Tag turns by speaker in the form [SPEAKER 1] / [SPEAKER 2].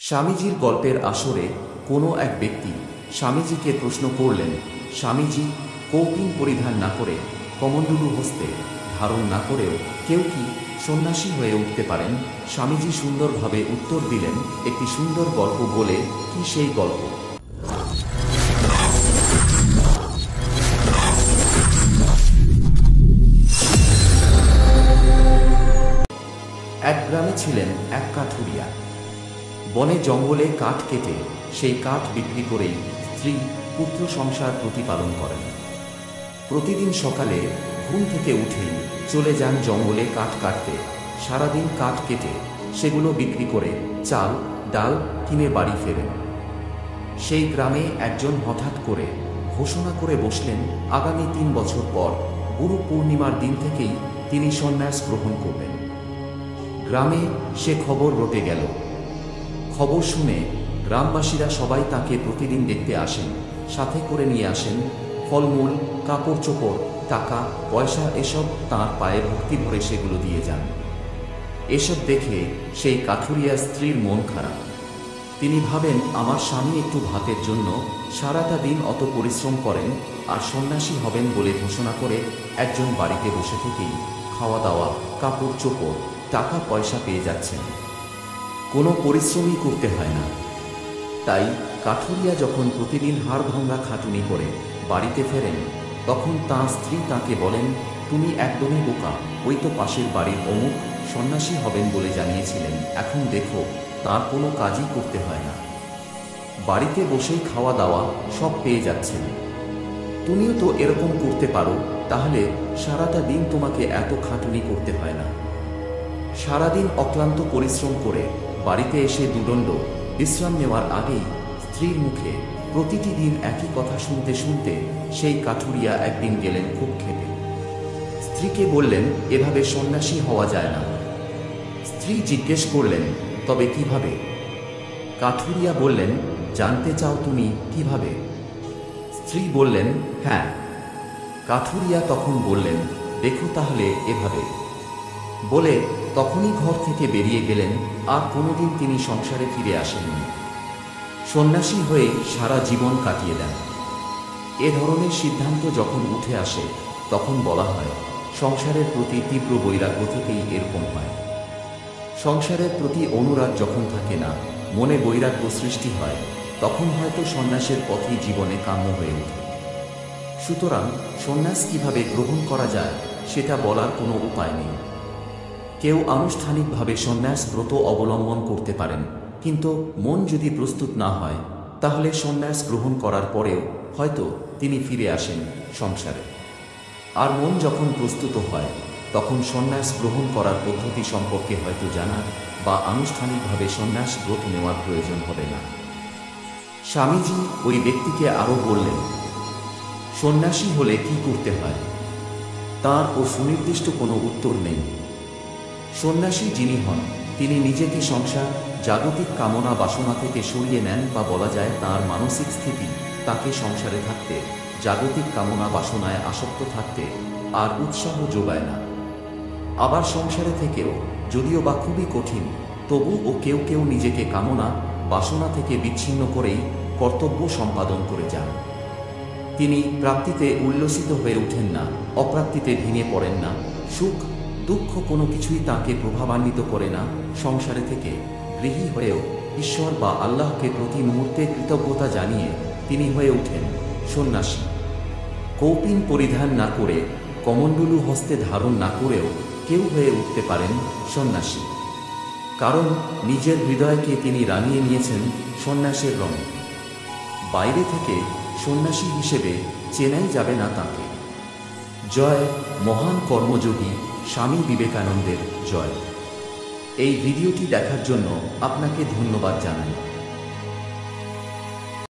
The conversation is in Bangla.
[SPEAKER 1] স্বামীজির গল্পের আসরে কোনো এক ব্যক্তি স্বামীজিকে প্রশ্ন করলেন, স্বামীজি, কৌপিন পরিধান না করে, কমণ্ডলু হস্তে ধারণ না করেও কেউ কি সন্ন্যাসী হয়ে উঠতে পারেন? স্বামীজি সুন্দরভাবে উত্তর দিলেন একটি সুন্দর গল্প বলে। কি সেই গল্প? এক গ্রামে ছিলেন এক কাঠুরিয়া। বনে জঙ্গলে কাঠ কেটে সেই কাঠ বিক্রি করেই স্ত্রী পুত্র সংসার প্রতিপালন করেন। প্রতিদিন সকালে ঘুম থেকে উঠেই চলে যান জঙ্গলে কাঠ কাটতে। সারাদিন কাঠ কেটে সেগুলো বিক্রি করে চাল ডাল কিনে বাড়ি ফেরেন। সেই গ্রামে একজন হঠাৎ করে ঘোষণা করে বসলেন, আগামী 3 বছর পর গুরু পূর্ণিমার দিন থেকেই তিনি সন্ন্যাস গ্রহণ করবেন। গ্রামে সে খবর রটে গেল। খবর শুনে গ্রামবাসীরা সবাই তাকে প্রতিদিন দেখতে আসেন। সাথে করে নিয়ে আসেন ফলমূল, কাপড় চোপড়, টাকা পয়সা, এসব তাঁর পায়ে ভক্তি ভরে সেগুলো দিয়ে যান। এসব দেখে সেই কাঠুরিয়া স্ত্রীর মন খারাপ। তিনি ভাবেন, আমার স্বামী একটু ভাতের জন্য সারাটা দিন অত পরিশ্রম করেন, আর সন্ন্যাসী হবেন বলে ঘোষণা করে একজন বাড়িতে বসে থেকেই খাওয়া দাওয়া, কাপড় চোপড়, টাকা পয়সা পেয়ে যাচ্ছেন। কোনো পরিশ্রমই করতে হয় না। তাই কাঠুরিয়া যখন প্রতিদিন হাড় ভাঙা খাটুনি করে বাড়িতে ফেরেন, তখন তাঁর স্ত্রী তাকে বলেন, তুমি একদমই বোকা, ওই তো পাশের বাড়ির অমুক সন্ন্যাসী হবেন বলে জানিয়েছিলেন, এখন দেখো তার কোনো কাজই করতে হয় না, বাড়িতে বসেই খাওয়া দাওয়া সব পেয়ে যাচ্ছেন। তুমিও তো এরকম করতে পারো, তাহলে সারাটা দিন তোমাকে এত খাটুনি করতে হয় না। সারাদিন অক্লান্ত পরিশ্রম করে বাড়িতে এসে দুদণ্ড বিশ্রাম নেওয়ার আগেই স্ত্রীর মুখে প্রতিটি দিন একই কথা শুনতে শুনতে সেই কাঠুরিয়া একদিন গেলেন খুব ক্ষেপে। স্ত্রীকে বললেন, এভাবে সন্ন্যাসী হওয়া যায় না। স্ত্রী জিজ্ঞেস করলেন, তবে কিভাবে? কাঠুরিয়া বললেন, জানতে চাও তুমি কিভাবে? স্ত্রী বললেন, হ্যাঁ। কাঠুরিয়া তখন বললেন, দেখো তাহলে এভাবে। বলে তখনই ঘর থেকে বেরিয়ে গেলেন। আর কোনোদিন তিনি সংসারে ফিরে আসেননি। সন্ন্যাসী হয়ে সারা জীবন কাটিয়ে দেন। এ ধরনের সিদ্ধান্ত যখন উঠে আসে, তখন বলা হয় সংসারের প্রতি তীব্র বৈরাগ্য থেকেই এরকম হয়। সংসারের প্রতি অনুরাগ যখন থাকে না, মনে বৈরাগ্য সৃষ্টি হয়, তখন হয়তো সন্ন্যাসের পথই জীবনে কাম্য হয়ে ওঠে। সুতরাং সন্ন্যাস কিভাবে গ্রহণ করা যায় সেটা বলার কোনো উপায় নেই। কেউ আনুষ্ঠানিকভাবে সন্ন্যাস ব্রত অবলম্বন করতে পারেন, কিন্তু মন যদি প্রস্তুত না হয়, তাহলে সন্ন্যাস গ্রহণ করার পরেও হয়তো তিনি ফিরে আসেন সংসারে। আর মন যখন প্রস্তুত হয়, তখন সন্ন্যাস গ্রহণ করার পদ্ধতি সম্পর্কে হয়তো জানার বা আনুষ্ঠানিকভাবে সন্ন্যাস ব্রত নেওয়ার প্রয়োজন হবে না। স্বামীজি ওই ব্যক্তিকে আরও বললেন, সন্ন্যাসী হলে কি করতে হয়? তার ও সুনির্দিষ্ট কোনো উত্তর নেই। সন্ন্যাসী যিনি হন, তিনি নিজেকে সংসার, জাগতিক কামনা বাসনা থেকে সরিয়ে নেন, বা বলা যায় তাঁর মানসিক স্থিতি তাকে সংসারে থাকতে, জাগতিক কামনা বাসনায় আসক্ত থাকতে আর উৎসাহ যোগায় না। আবার সংসারে থেকেও যদিও বা খুবই কঠিন, তবুও কেউ কেউ নিজেকে কামনা বাসনা থেকে বিচ্ছিন্ন করেই কর্তব্য সম্পাদন করে যান। তিনি প্রাপ্তিতে উল্লসিত হয়ে ওঠেন না, অপ্রাপ্তিতে ভেঙে পড়েন না, সুখ দুঃখ কোনো কিছুই তাঁকে প্রভাবান্বিত করে না। সংসারে থেকে গৃহী হয়েও ঈশ্বর বা আল্লাহকে প্রতি মুহূর্তে কৃতজ্ঞতা জানিয়ে তিনি হয়ে ওঠেন সন্ন্যাসী। কৌপিন পরিধান না করে, কমণ্ডলু হস্তে ধারণ না করেও কেউ হয়ে উঠতে পারেন সন্ন্যাসী, কারণ নিজের হৃদয়কে তিনি রাঙিয়ে নিয়েছেন সন্ন্যাসের রঙে। বাইরে থেকে সন্ন্যাসী হিসেবে চেনাই যাবে না তাঁকে। জয় মহান কর্মযোগী স্বামী বিবেকানন্দের জয়। এই ভিডিওটি দেখার জন্য আপনাকে ধন্যবাদ জানাই।